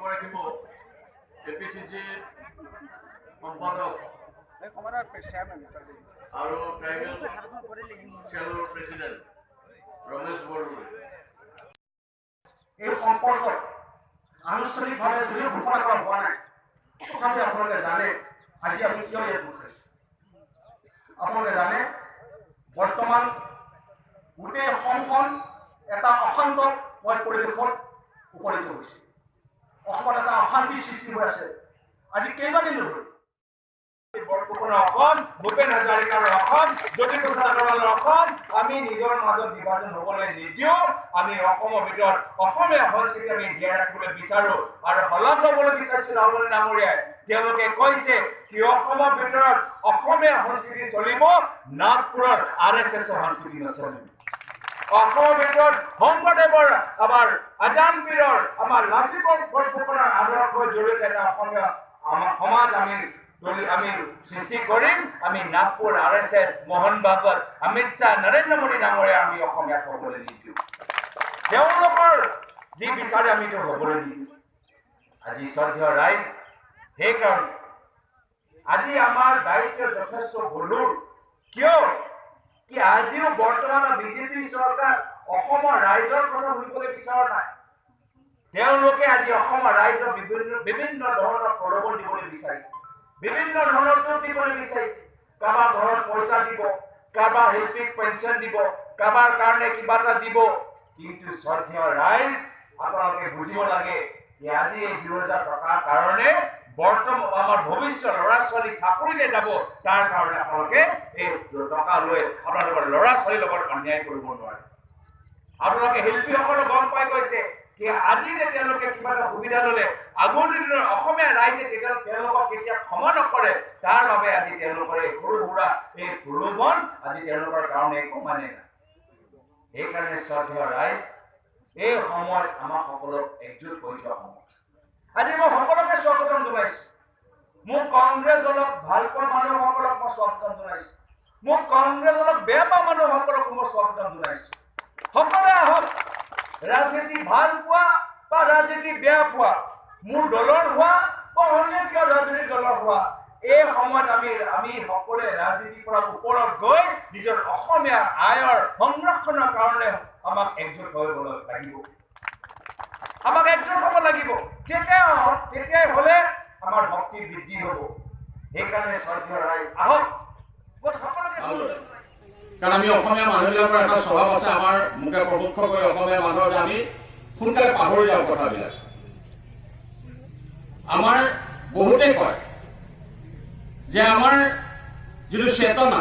ৰাখিব এপিচিচি সম্পাদক আৰু ট্ৰাইবেল চেলৰ প্ৰেচিডেণ্ট ৰমেশ বৰদল। এই সম্পৰ্কত আনুষ্ঠানিকভাৱে যদিও ঘোষণা কৰা হোৱা নাই, তথাপি আপোনালোকে জানে আজি আমি কিয় ইয়াত গোট খাইছোঁ। আপোনালোকে জানে বৰ্তমান গোটেই অসমখন এটা অশান্তময় পৰিৱেশত উপনীত হৈছে। অসমত এটা অশান্তিৰ সৃষ্টি হৈ আছে আজি কেইবাদিন ধৰি। বৰফুকনৰ অসম, ভূপেন হাজৰিকাৰ অসম, জ্যোতিপ্ৰসাদ আগৰৱালৰ অসম আমি নিজৰ মাজত বিভাজন হ'বলৈ নিদিওঁ। আমি অসমৰ ভিতৰত অসমীয়া সংস্কৃতি আমি জীয়াই ৰাখিবলৈ বিচাৰো আৰু শলাগ ল'বলৈ বিচাৰিছো ৰাহুল ডাঙৰীয়াই। তেওঁলোকে কৈছে কি অসমৰ ভিতৰত অসমীয়া সংস্কৃতি চলিব, নাগপুৰৰ RSS সংস্কৃতি নচলিব। অসমৰ ভিতৰত শংকৰদেৱৰ আমাৰ আজান পীৰৰ আমাৰ লাচিত বৰফুকনৰ আদৰ্শৰ জৰিয়তে এটা অসমীয়া সমাজ আমি সৃষ্টি কৰিম। আমি নাগপুৰ RSS, মোহন ভাগৱত, অমিত শ্বাহ, নৰেন্দ্ৰ মোদী ডাঙৰীয়া আমি অসমীয়াক হ'বলৈ নিদিওঁ। তেওঁলোকৰ যি বিচাৰে আমিতো হ'বলৈ নিদিওঁ। আজি শ্ৰদ্ধেয় ৰাইজ, সেইকাৰণে আজি আমাৰ দায়িত্ব যথেষ্ট গধুৰ। কিয় কি আজিও বৰ্তমানৰ বিজেপি চৰকাৰ অসমৰ ৰাইজৰ কথা শুনিবলৈ বিচৰা নাই। তেওঁলোকে আজি অসমৰ ৰাইজক বিভিন্ন ধৰণৰ প্ৰলোভন দিবলৈ বিচাৰিছে, বিভিন্ন ধৰণৰ টুপ দিবলৈ বিচাৰিছে। কাৰোবাৰ ঘৰত পইচা দিব, কাৰোবাৰ শিল্পীক পেঞ্চন দিব, কাৰোবাৰ কাৰণে কিবা এটা দিব। কিন্তু শ্ৰদ্ধেয় ৰাইজ, আপোনালোকে বুজিব লাগে যে আজি এই ২০০০ টকাৰ কাৰণে বৰ্তমান আমাৰ ভৱিষ্যত ল'ৰা ছোৱালী চাকৰিলে যাব, তাৰ কাৰণে আপোনালোকে এই টকা লৈ আপোনালোকৰ ল'ৰা ছোৱালীৰ লগত অন্যায় কৰিব নোৱাৰে। আপোনালোকে শিল্পীসকলে গম পাই গৈছে কি আজি যে তেওঁলোকে কিবা এটা সুবিধা ল'লে, আগন্তুক দিনৰ অসমীয়া ৰাইজে তেওঁলোকক কেতিয়া ক্ষমা নকৰে, তাৰ বাবে আজি তেওঁলোকৰ এই সৰু সুৰা এই প্ৰলোভন আজি তেওঁলোকৰ কাৰণে একো মানে নাই। সেইকাৰণে শ্ৰদ্ধেয় ৰাইজ, এই সময়ত আমাৰ সকলক একজোট হৈ যোৱা সময়। আজি মই সকলোকে স্বাগতম জনাইছো। মোক কংগ্ৰেছ দলক ভাল পোৱা মানুহসকলক মই স্বাগতম জনাইছো, মোক কংগ্ৰেছ দলক বেয়া পোৱা মানুহসকলক মই স্বাগতম জনাইছো। সকলোৱে আহক, ৰাজনীতি ভাল পোৱা বা ৰাজনীতি বেয়া পোৱা, মোৰ দলৰ হোৱা বা অন্য কিবা ৰাজনৈতিক দলৰ হোৱা, এই সময়ত আমি সকলোৱে ৰাজনীতিৰ পৰা ওপৰত গৈ নিজৰ অসমীয়া আয়ৰ সংৰক্ষণৰ কাৰণে আমাক একজোট হৈ লাগিব। আমাক একজোট হ'ব লাগিব। তেতিয়াই হ'লে আমাৰ শক্তি বৃদ্ধি হ'ব। সেইকাৰণে শ্ৰদ্ধেয় ৰাইজ আহক, মই সকলোকে কাৰণ আমি অসমীয়া মানুহবিলাকৰ এটা স্বভাৱ আছে, আমাৰ মুখে প্ৰমুখকৈ অসমীয়া মানুহৰ আমি সোনকালে পাহৰি যাওঁ কথাবিলাক। আমাৰ বহুতে কয় যে আমাৰ যিটো চেতনা,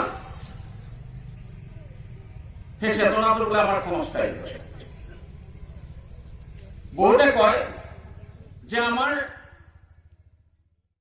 সেই চেতনাটো বোলে আমাৰ ক্ষণস্থায়ী। বহুতে কয় যে আমাৰ